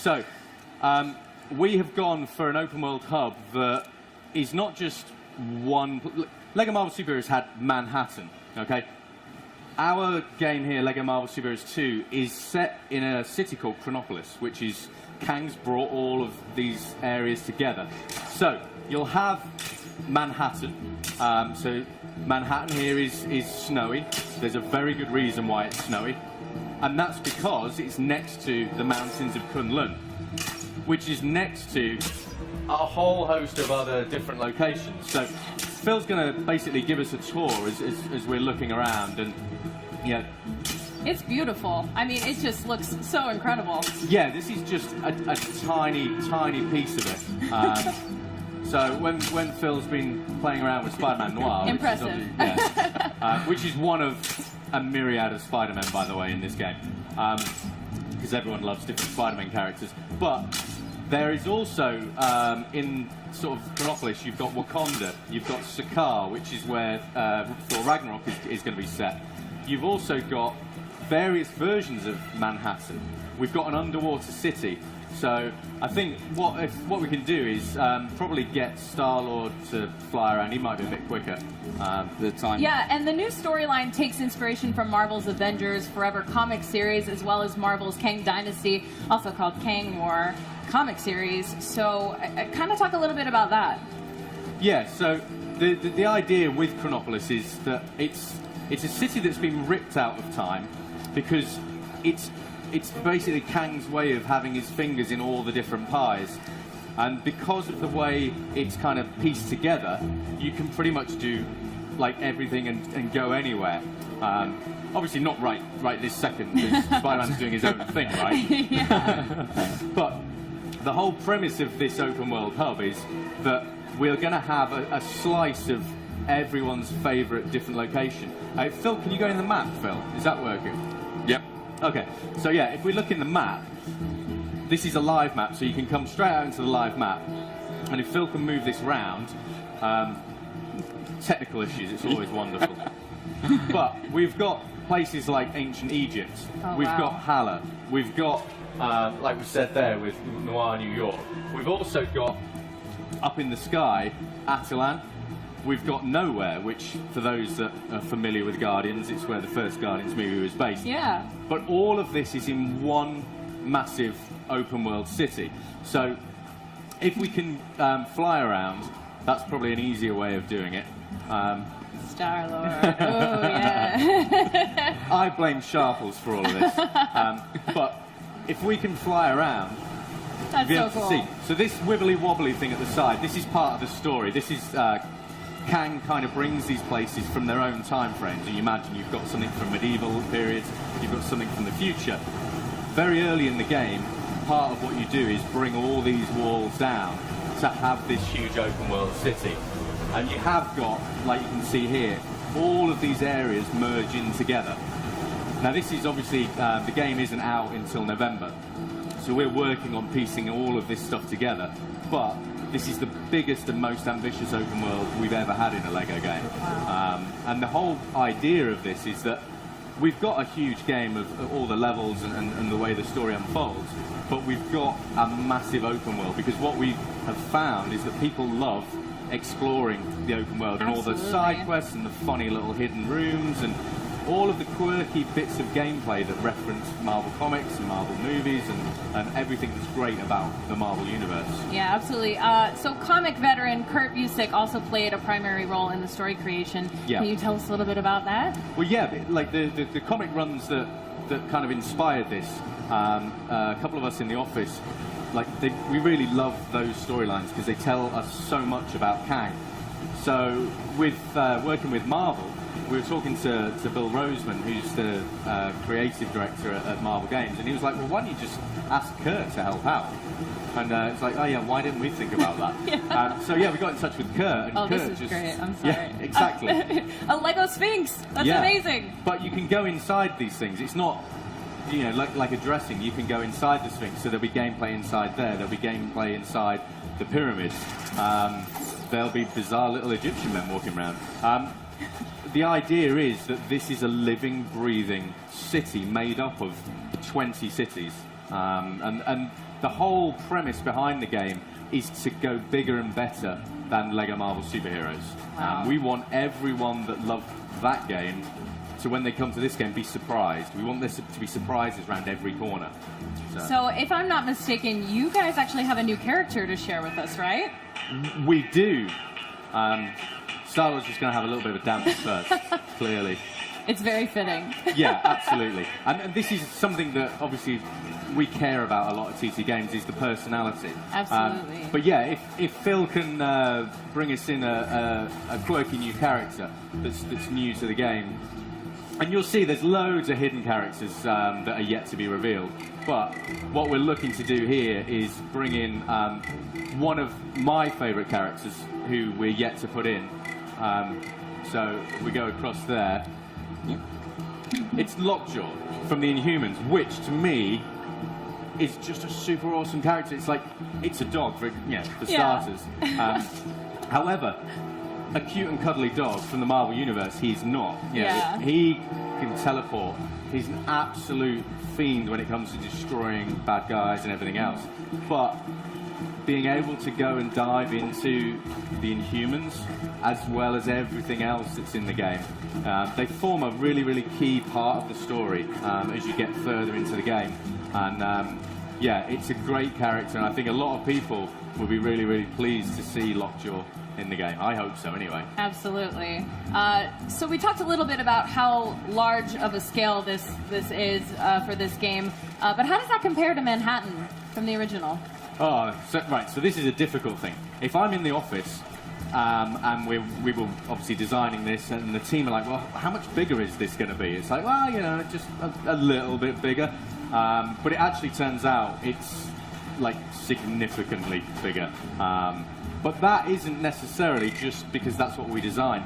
So, we have gone for an open world hub that is not just one. Lego Marvel Superheroes had Manhattan, okay? Our game here, Lego Marvel Superheroes 2, is set in a city called Chronopolis, which is Kang's brought all of these areas together. So, you'll have Manhattan. So, Manhattan here is snowy. There's a very good reason why it's snowy. And that's because it's next to the mountains of Kunlun, which is next to a whole host of other different locations. So Phil's going to basically give us a tour as we're looking around, and yeah. It's beautiful. I mean, it just looks so incredible. Yeah, this is just a tiny, tiny piece of it. So when Phil's been playing around with Spider-Man Noir, impressive, which is one of a myriad of Spider-Men, by the way, in this game, because everyone loves different Spider-Man characters. But there is also, in sort of Chronopolis, you've got Wakanda, you've got Sakaar, which is where Thor Ragnarok is going to be set. You've also got various versions of Manhattan. We've got an underwater city. So I think what we can do is probably get Star-Lord to fly around. He might be a bit quicker the time. Yeah, and the new storyline takes inspiration from Marvel's Avengers Forever comic series, as well as Marvel's Kang Dynasty, also called Kang War comic series. So kind of talk a little bit about that. Yeah, so the idea with Chronopolis is that it's a city that's been ripped out of time because it's basically Kang's way of having his fingers in all the different pies. And because of the way it's kind of pieced together, you can pretty much do like everything and go anywhere. Obviously not right this second, because Spider-Man's doing his own thing, right? Yeah. But the whole premise of this open world hub is that we're going to have a slice of everyone's favourite different location. Phil, can you go in the map, Phil? Is that working? Yep. Okay, so yeah, if we look in the map, this is a live map, so you can come straight out into the live map. And if Phil can move this round, technical issues, it's always wonderful. But we've got places like ancient Egypt, we've got Hala, we've got, like we said there, with Noir New York. We've also got, up in the sky, Attilan. We've got Nowhere, which, for those that are familiar with Guardians, it's where the first Guardians movie was based. Yeah. But all of this is in one massive open-world city. So if we can fly around, that's probably an easier way of doing it. Star-Lord. Oh, yeah. I blame Sharples for all of this. But if we can fly around, that's be able so cool. to see. So this wibbly-wobbly thing at the side, this is part of the story. This is... Kang kind of brings these places from their own time frames. So you imagine you've got something from medieval periods, you've got something from the future. Very early in the game, part of what you do is bring all these walls down to have this huge open world city. And you have got, like you can see here, all of these areas merge in together. Now this is obviously, the game isn't out until November, so we're working on piecing all of this stuff together. But this is the biggest and most ambitious open world we've ever had in a Lego game. And the whole idea of this is that we've got a huge game of all the levels and the way the story unfolds, but we've got a massive open world, because what we have found is that people love exploring the open world and all the side quests and the funny little hidden rooms and all of the quirky bits of gameplay that reference Marvel Comics and Marvel movies and everything that's great about the Marvel Universe. Yeah, absolutely. So comic veteran Kurt Busiek also played a primary role in the story creation. Yeah. Can you tell us a little bit about that? Well, yeah, like the comic runs that kind of inspired this, a couple of us in the office, like we really love those storylines because they tell us so much about Kang. So with working with Marvel, we were talking to Bill Roseman, who's the creative director at Marvel Games, and he was like, well, why don't you just ask Kurt to help out? And it's like, oh yeah, why didn't we think about that? So yeah, we got in touch with Kurt. And Kurt this is great, I'm sorry. Yeah, exactly. A Lego Sphinx, that's amazing. But you can go inside these things. It's not, you know, like a dressing. You can go inside the Sphinx, so there'll be gameplay inside there. There'll be gameplay inside the pyramids. There'll be bizarre little Egyptian men walking around. The idea is that this is a living, breathing city made up of 20 cities. And the whole premise behind the game is to go bigger and better than Lego Marvel Superheroes. Wow. We want everyone that loved that game to, when they come to this game, be surprised. We want there to be surprises around every corner. So if I'm not mistaken, you guys actually have a new character to share with us, right? We do. Star-Lord's just going to have a little bit of a dance first, clearly. It's very fitting. Yeah, absolutely. And this is something that obviously we care about a lot at TT Games, is the personality. Absolutely. But yeah, if Phil can bring us in a quirky new character that's new to the game, and you'll see there's loads of hidden characters that are yet to be revealed. But what we're looking to do here is bring in one of my favourite characters who we're yet to put in. So we go across there. It's Lockjaw from the Inhumans, which to me is just a super awesome character. It's like, it's a dog for starters. However, a cute and cuddly dog from the Marvel Universe, he's not. Yeah. He can teleport. He's an absolute fiend when it comes to destroying bad guys and everything else. But being able to go and dive into the Inhumans, as well as everything else that's in the game, they form a really, really key part of the story as you get further into the game. And yeah, it's a great character, and I think a lot of people will be really, really pleased to see Lockjaw in the game. I hope so, anyway. Absolutely. So we talked a little bit about how large of a scale this is for this game, but how does that compare to Manhattan from the original? Oh, so this is a difficult thing. If I'm in the office and we were obviously designing this, and the team are like, well, how much bigger is this going to be? It's like, well, just a little bit bigger. But it actually turns out it's like significantly bigger. But that isn't necessarily just because that's what we designed.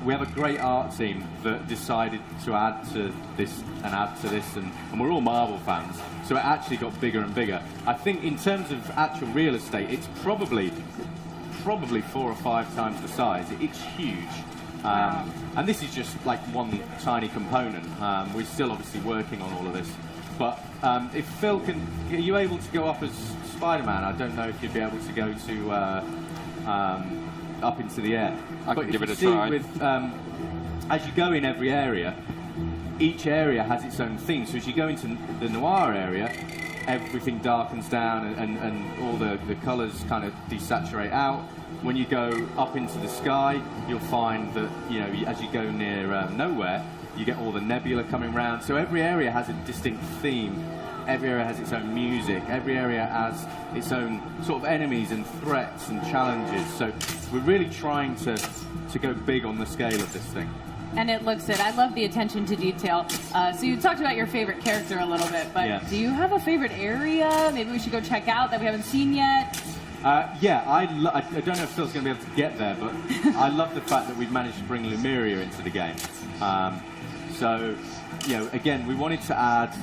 We have a great art team that decided to add to this and add to this, and we're all Marvel fans, so it actually got bigger and bigger. I think in terms of actual real estate, it's probably 4 or 5 times the size. It's huge. Wow. And this is just like one tiny component. We're still obviously working on all of this. But if Phil are you able to go up as Spider-Man? I don't know if you'd be able to go to up into the air. I can give it a try. As you go in every area, each area has its own theme. So as you go into the noir area, everything darkens down and all the colours kind of desaturate out. When you go up into the sky, you'll find that, as you go near nowhere, you get all the nebula coming round. So every area has a distinct theme. Every area has its own music. Every area has its own sort of enemies and threats and challenges. So we're really trying to go big on the scale of this thing. And it looks it. I love the attention to detail. So you talked about your favorite character a little bit, but do you have a favorite area maybe we should go check out that we haven't seen yet? Yeah, I don't know if Phil's going to be able to get there, but I love the fact that we've managed to bring Lumeria into the game. So, again, we wanted to add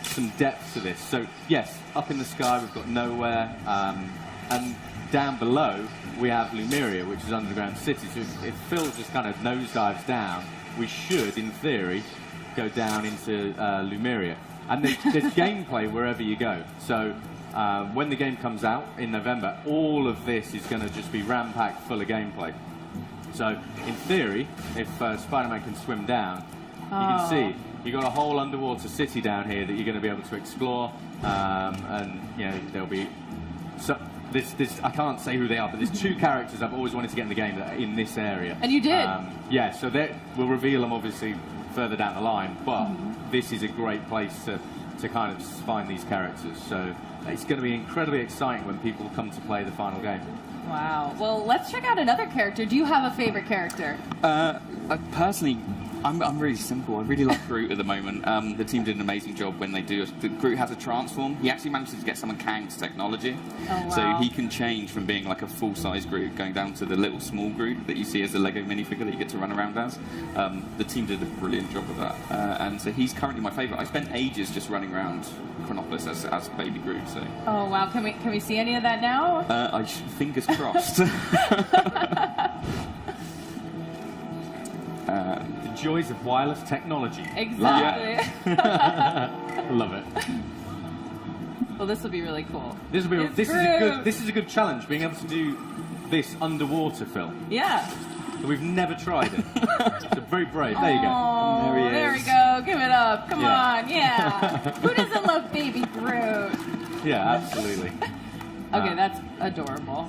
some depth to this. So, yes, up in the sky we've got Nowhere, and down below we have Lumeria, which is an underground city. So if Phil just kind of nosedives down, we should, in theory, go down into Lumeria. And there's gameplay wherever you go. So when the game comes out in November, all of this is going to just be ram-packed full of gameplay. So in theory, if Spider-Man can swim down, you can see you've got a whole underwater city down here that you're going to be able to explore, and there'll be I can't say who they are, but there's 2 characters I've always wanted to get in the game that are in this area. And you did? Yeah, so we'll reveal them obviously further down the line, but this is a great place to kind of find these characters. So it's going to be incredibly exciting when people come to play the final game. Wow. Well, let's check out another character. Do you have a favorite character? Personally, I'm really simple. I really like Groot at the moment. The team did an amazing job when they do. Groot has a transform. He actually manages to get some of Kang's technology. Oh, wow. So he can change from being like a full-size Groot, going down to the little small Groot that you see as a Lego minifigure that you get to run around as. The team did a brilliant job with that. And so he's currently my favourite. I spent ages just running around Chronopolis as baby Groot. So. Oh, wow. Can we see any of that now? Fingers crossed. The joys of wireless technology. Exactly. Love it. Well, this will be really cool. This is a good challenge, being able to do this underwater film. Yeah. We've never tried it. So very brave. There you go. Oh, there we go. Give it up. Come on. Yeah. Who doesn't love Baby Groot? Yeah, absolutely. Okay, that's adorable.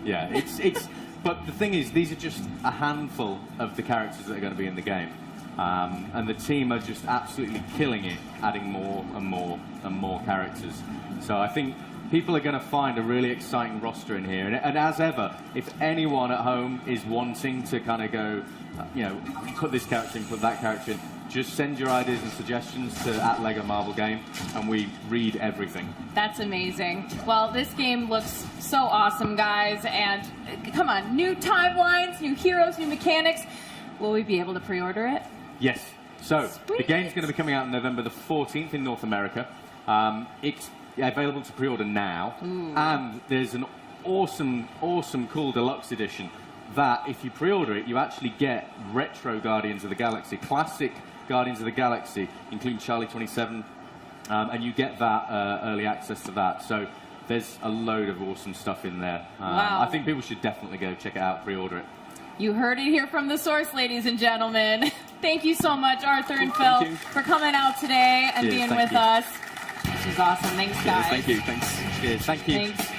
Yeah, it's. But the thing is, these are just a handful of the characters that are going to be in the game, and the team are just absolutely killing it, adding more and more and more characters. So I think people are going to find a really exciting roster in here. And as ever, if anyone at home is wanting to kind of go, put this character in, put that character in, just send your ideas and suggestions to @Lego Marvel Game, and we read everything. That's amazing. Well, this game looks so awesome, guys. And come on, new timelines, new heroes, new mechanics. Will we be able to pre-order it? Yes. So Sweet. the game's going to be coming out on November the 14th in North America. It's available to pre-order now. Ooh. And there's an awesome, cool deluxe edition that if you pre-order it, you actually get retro Guardians of the Galaxy, classic Guardians of the Galaxy, including Charlie 27, and you get that early access to that. So there's a load of awesome stuff in there. Wow. I think people should definitely go check it out, pre-order it. You heard it here from the source, ladies and gentlemen. Thank you so much, Arthur and Phil, for coming out today and being with us. This is awesome. Thanks, guys. Thank you. Thanks. Cheers. Thank you. Thanks.